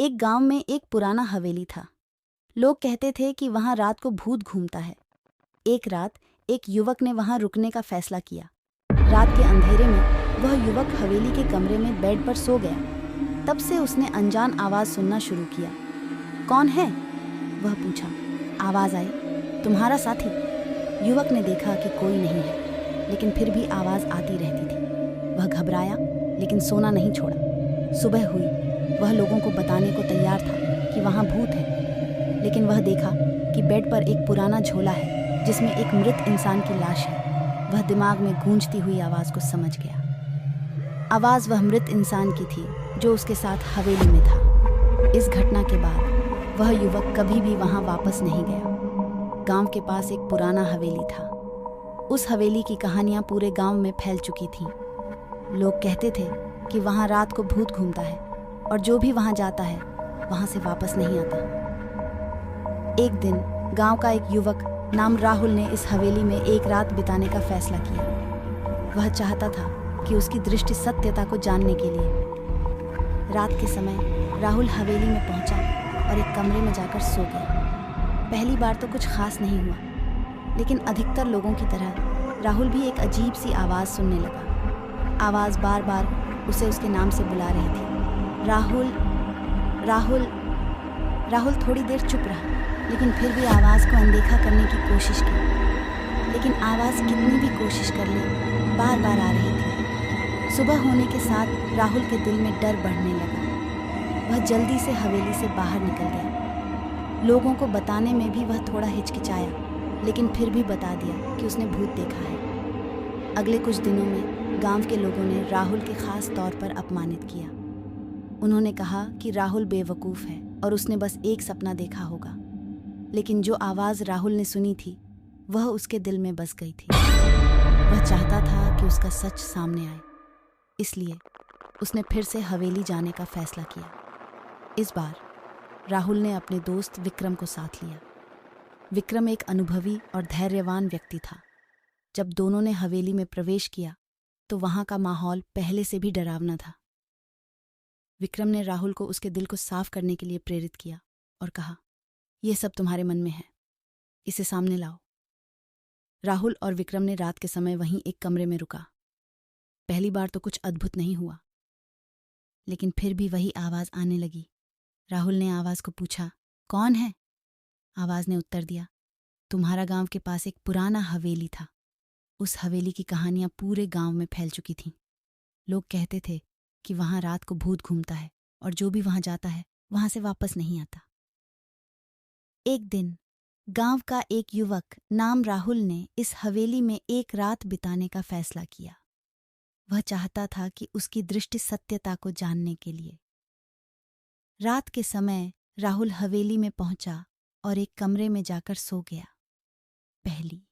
एक गांव में एक पुराना हवेली था। लोग कहते थे कि वहां रात को भूत घूमता है। एक रात एक युवक ने वहां रुकने का फैसला किया। रात के अंधेरे में वह युवक हवेली के कमरे में बेड पर सो गया। तब से उसने अनजान आवाज सुनना शुरू किया। कौन है? वह पूछा। आवाज आई, तुम्हारा साथी। युवक ने देखा कि कोई नहीं है, लेकिन फिर भी आवाज आती रहती थी। वह घबराया, लेकिन सोना नहीं छोड़ा। सुबह हुई। वह लोगों को बताने को तैयार था कि वहां भूत है, लेकिन वह देखा कि बेड पर एक पुराना झोला है जिसमें एक मृत इंसान की लाश है। वह दिमाग में गूंजती हुई आवाज को समझ गया। आवाज वह मृत इंसान की थी जो उसके साथ हवेली में था। इस घटना के बाद वह युवक कभी भी वहां वापस नहीं गया। गांव के पास एक पुराना हवेली था। उस हवेली की कहानियां पूरे गांव में फैल चुकी थीं। लोग कहते थे कि वहां रात को भूत घूमता है और जो भी वहां जाता है वहां से वापस नहीं आता। एक दिन गांव का एक युवक नाम राहुल ने इस हवेली में एक रात बिताने का फैसला किया। वह चाहता था कि उसकी दृष्टि सत्यता को जानने के लिए। रात के समय राहुल हवेली में पहुंचा और एक कमरे में जाकर सो गया। पहली बार तो कुछ खास नहीं हुआ, लेकिन अधिकतर लोगों की तरह राहुल भी एक अजीब सी आवाज़ सुनने लगा। आवाज़ बार बार उसे उसके नाम से बुला रही थी। राहुल, राहुल। राहुल थोड़ी देर चुप रहा, लेकिन फिर भी आवाज़ को अनदेखा करने की कोशिश की। लेकिन आवाज़ कितनी भी कोशिश कर ले, बार बार आ रही थी। सुबह होने के साथ राहुल के दिल में डर बढ़ने लगा। वह जल्दी से हवेली से बाहर निकल गया। लोगों को बताने में भी वह थोड़ा हिचकिचाया, लेकिन फिर भी बता दिया कि उसने भूत देखा है। अगले कुछ दिनों में गांव के लोगों ने राहुल के खास तौर पर अपमानित किया। उन्होंने कहा कि राहुल बेवकूफ़ है और उसने बस एक सपना देखा होगा। लेकिन जो आवाज़ राहुल ने सुनी थी वह उसके दिल में बस गई थी। वह चाहता था कि उसका सच सामने आए, इसलिए उसने फिर से हवेली जाने का फैसला किया। इस बार राहुल ने अपने दोस्त विक्रम को साथ लिया। विक्रम एक अनुभवी और धैर्यवान व्यक्ति था। जब दोनों ने हवेली में प्रवेश किया तो वहां का माहौल पहले से भी डरावना था। विक्रम ने राहुल को उसके दिल को साफ करने के लिए प्रेरित किया और कहा, यह सब तुम्हारे मन में है, इसे सामने लाओ। राहुल और विक्रम ने रात के समय वहीं एक कमरे में रुका। पहली बार तो कुछ अद्भुत नहीं हुआ, लेकिन फिर भी वही आवाज़ आने लगी। राहुल ने आवाज़ को पूछा, कौन है? आवाज़ ने उत्तर दिया, तुम्हारा गांव के पास एक पुराना हवेली था। उस हवेली की कहानियां पूरे गांव में फैल चुकी थीं। लोग कहते थे कि वहां रात को भूत घूमता है और जो भी वहां जाता है वहां से वापस नहीं आता। एक दिन गांव का एक युवक नाम राहुल ने इस हवेली में एक रात बिताने का फैसला किया। वह चाहता था कि उसकी दृष्टि सत्यता को जानने के लिए। रात के समय राहुल हवेली में पहुंचा और एक कमरे में जाकर सो गया। पहली,